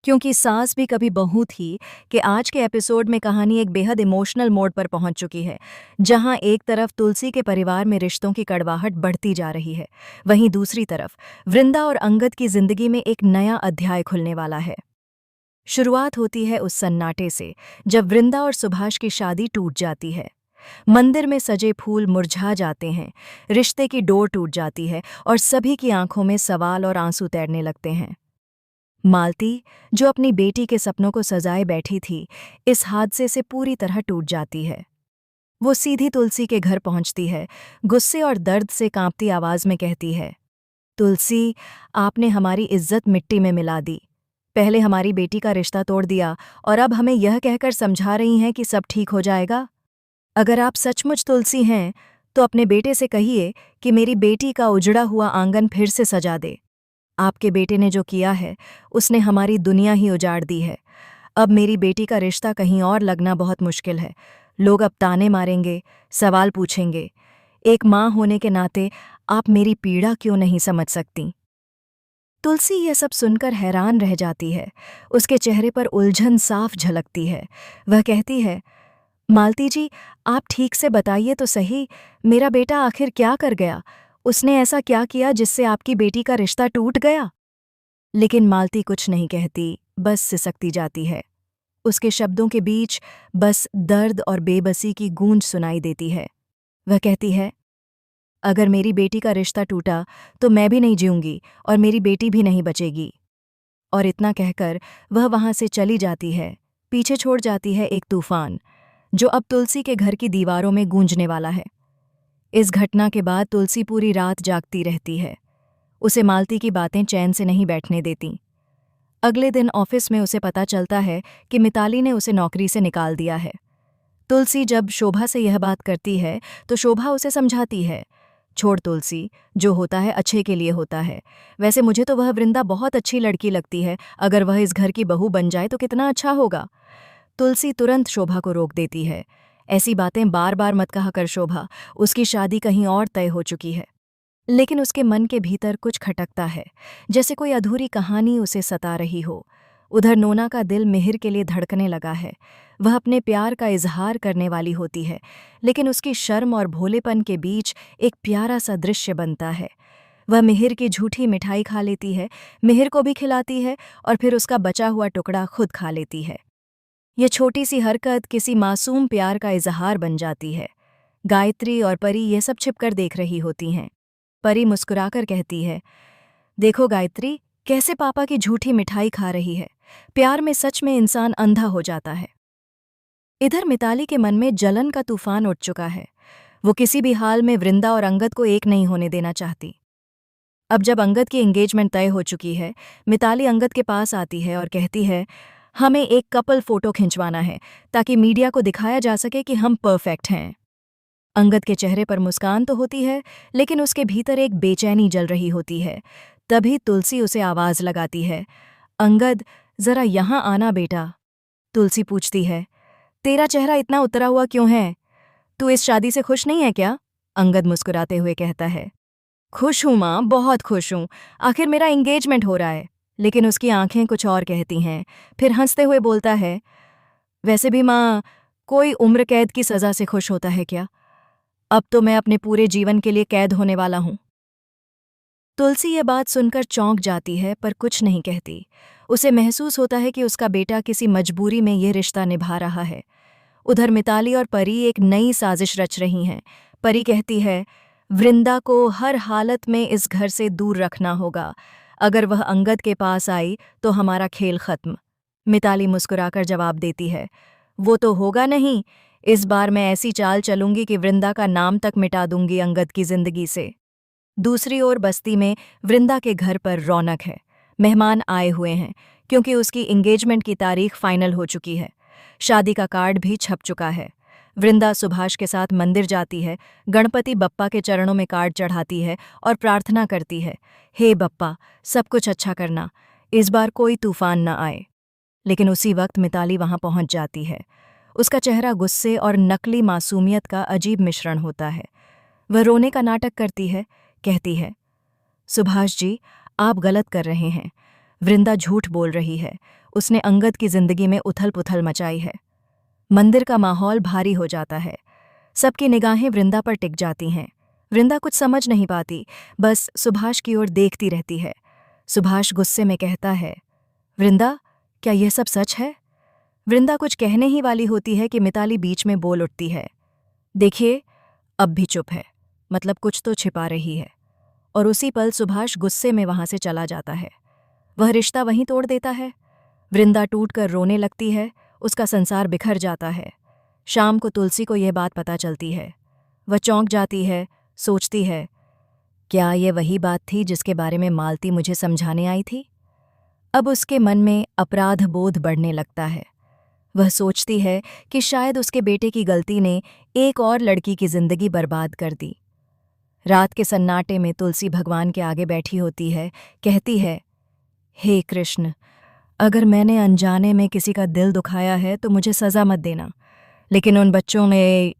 क्योंकि सास भी कभी बहू थी कि आज के एपिसोड में कहानी एक बेहद इमोशनल मोड पर पहुंच चुकी है, जहां एक तरफ तुलसी के परिवार में रिश्तों की कड़वाहट बढ़ती जा रही है, वहीं दूसरी तरफ वृंदा और अंगद की जिंदगी में एक नया अध्याय खुलने वाला है। शुरुआत होती है उस सन्नाटे से जब वृंदा और सुभाष की शादी टूट जाती है। मंदिर में सजे फूल मुरझा जाते हैं, रिश्ते की डोर टूट जाती है और सभी की आंखों में सवाल और आंसू तैरने लगते हैं। मालती, जो अपनी बेटी के सपनों को सजाए बैठी थी, इस हादसे से पूरी तरह टूट जाती है। वो सीधी तुलसी के घर पहुंचती है, गुस्से और दर्द से कांपती आवाज में कहती है, तुलसी, आपने हमारी इज्जत मिट्टी में मिला दी। पहले हमारी बेटी का रिश्ता तोड़ दिया और अब हमें यह कहकर समझा रही हैं कि सब ठीक हो जाएगा। अगर आप सचमुच तुलसी हैं, तो अपने बेटे से कहिए कि मेरी बेटी का उजड़ा हुआ आंगन फिर से सजा दे। आपके बेटे ने जो किया है, उसने हमारी दुनिया ही उजाड़ दी है। अब मेरी बेटी का रिश्ता कहीं और लगना बहुत मुश्किल है। लोग अब ताने मारेंगे, सवाल पूछेंगे। एक माँ होने के नाते आप मेरी पीड़ा क्यों नहीं समझ सकती? तुलसी यह सब सुनकर हैरान रह जाती है। उसके चेहरे पर उलझन साफ झलकती है। वह कहती है, मालती जी, आप ठीक से बताइए तो सही, मेरा बेटा आखिर क्या कर गया? उसने ऐसा क्या किया जिससे आपकी बेटी का रिश्ता टूट गया? लेकिन मालती कुछ नहीं कहती, बस सिसकती जाती है। उसके शब्दों के बीच बस दर्द और बेबसी की गूंज सुनाई देती है। वह कहती है, अगर मेरी बेटी का रिश्ता टूटा तो मैं भी नहीं जीऊंगी और मेरी बेटी भी नहीं बचेगी। और इतना कहकर वह वहां से चली जाती है। पीछे छोड़ जाती है एक तूफान, जो अब तुलसी के घर की दीवारों में गूंजने वाला है। इस घटना के बाद तुलसी पूरी रात जागती रहती है। उसे मालती की बातें चैन से नहीं बैठने देती। अगले दिन ऑफिस में उसे पता चलता है कि मिताली ने उसे नौकरी से निकाल दिया है। तुलसी जब शोभा से यह बात करती है तो शोभा उसे समझाती है, छोड़ तुलसी, जो होता है अच्छे के लिए होता है। वैसे मुझे तो वह वृंदा बहुत अच्छी लड़की लगती है, अगर वह इस घर की बहू बन जाए तो कितना अच्छा होगा। तुलसी तुरंत शोभा को रोक देती है, ऐसी बातें बार बार मत कहा कर शोभा, उसकी शादी कहीं और तय हो चुकी है। लेकिन उसके मन के भीतर कुछ खटकता है, जैसे कोई अधूरी कहानी उसे सता रही हो। उधर नोना का दिल मिहिर के लिए धड़कने लगा है। वह अपने प्यार का इजहार करने वाली होती है, लेकिन उसकी शर्म और भोलेपन के बीच एक प्यारा सा दृश्य बनता है। वह मिहिर की झूठी मिठाई खा लेती है, मिहिर को भी खिलाती है और फिर उसका बचा हुआ टुकड़ा खुद खा लेती है। यह छोटी सी हरकत किसी मासूम प्यार का इजहार बन जाती है। गायत्री और परी ये सब छिपकर देख रही होती हैं। परी मुस्कुराकर कहती है, देखो गायत्री, कैसे पापा की झूठी मिठाई खा रही है। प्यार में सच में इंसान अंधा हो जाता है। इधर मिताली के मन में जलन का तूफान उठ चुका है। वो किसी भी हाल में वृंदा और अंगद को एक नहीं होने देना चाहती। अब जब अंगद की एंगेजमेंट तय हो चुकी है, मिताली अंगद के पास आती है और कहती है, हमें एक कपल फोटो खिंचवाना है ताकि मीडिया को दिखाया जा सके कि हम परफेक्ट हैं। अंगद के चेहरे पर मुस्कान तो होती है, लेकिन उसके भीतर एक बेचैनी जल रही होती है। तभी तुलसी उसे आवाज लगाती है, अंगद, जरा यहाँ आना बेटा। तुलसी पूछती है, तेरा चेहरा इतना उतरा हुआ क्यों है? तू इस शादी से खुश नहीं है क्या? अंगद मुस्कुराते हुए कहता है, खुश हूं माँ, बहुत खुश हूं। आखिर मेरा एंगेजमेंट हो रहा है। लेकिन उसकी आंखें कुछ और कहती हैं। फिर हंसते हुए बोलता है, वैसे भी माँ, कोई उम्र कैद की सजा से खुश होता है क्या? अब तो मैं अपने पूरे जीवन के लिए कैद होने वाला हूं। तुलसी ये बात सुनकर चौंक जाती है, पर कुछ नहीं कहती। उसे महसूस होता है कि उसका बेटा किसी मजबूरी में ये रिश्ता निभा रहा है। उधर मिताली और परी एक नई साजिश रच रही हैं। परी कहती है, वृंदा को हर हालत में इस घर से दूर रखना होगा। अगर वह अंगद के पास आई तो हमारा खेल खत्म। मिताली मुस्कुराकर जवाब देती है, वो तो होगा नहीं। इस बार मैं ऐसी चाल चलूंगी कि वृंदा का नाम तक मिटा दूंगी अंगद की जिंदगी से। दूसरी ओर बस्ती में वृंदा के घर पर रौनक है। मेहमान आए हुए हैं, क्योंकि उसकी एंगेजमेंट की तारीख फाइनल हो चुकी है। शादी का कार्ड भी छप चुका है। वृंदा सुभाष के साथ मंदिर जाती है, गणपति बप्पा के चरणों में कार्ड चढ़ाती है और प्रार्थना करती है, हे बप्पा, सब कुछ अच्छा करना, इस बार कोई तूफान न आए। लेकिन उसी वक्त मिताली वहां पहुंच जाती है। उसका चेहरा गुस्से और नकली मासूमियत का अजीब मिश्रण होता है। वह रोने का नाटक करती है, कहती है, सुभाष जी, आप गलत कर रहे हैं। वृंदा झूठ बोल रही है। उसने अंगद की जिंदगी में उथल पुथल मचाई है। मंदिर का माहौल भारी हो जाता है। सबकी निगाहें वृंदा पर टिक जाती हैं। वृंदा कुछ समझ नहीं पाती, बस सुभाष की ओर देखती रहती है। सुभाष गुस्से में कहता है, वृंदा, क्या यह सब सच है? वृंदा कुछ कहने ही वाली होती है कि मिताली बीच में बोल उठती है, देखिए, अब भी चुप है, मतलब कुछ तो छिपा रही है। और उसी पल सुभाष गुस्से में वहां से चला जाता है। वह रिश्ता वहीं तोड़ देता है। वृंदा टूटकर रोने लगती है, उसका संसार बिखर जाता है। शाम को तुलसी को यह बात पता चलती है। वह चौंक जाती है, सोचती है, क्या ये वही बात थी जिसके बारे में मालती मुझे समझाने आई थी? अब उसके मन में अपराध बोध बढ़ने लगता है। वह सोचती है कि शायद उसके बेटे की गलती ने एक और लड़की की जिंदगी बर्बाद कर दी। रात के सन्नाटे में तुलसी भगवान के आगे बैठी होती है, कहती है, हे कृष्ण, अगर मैंने अनजाने में किसी का दिल दुखाया है तो मुझे सज़ा मत देना, लेकिन उन बच्चों ने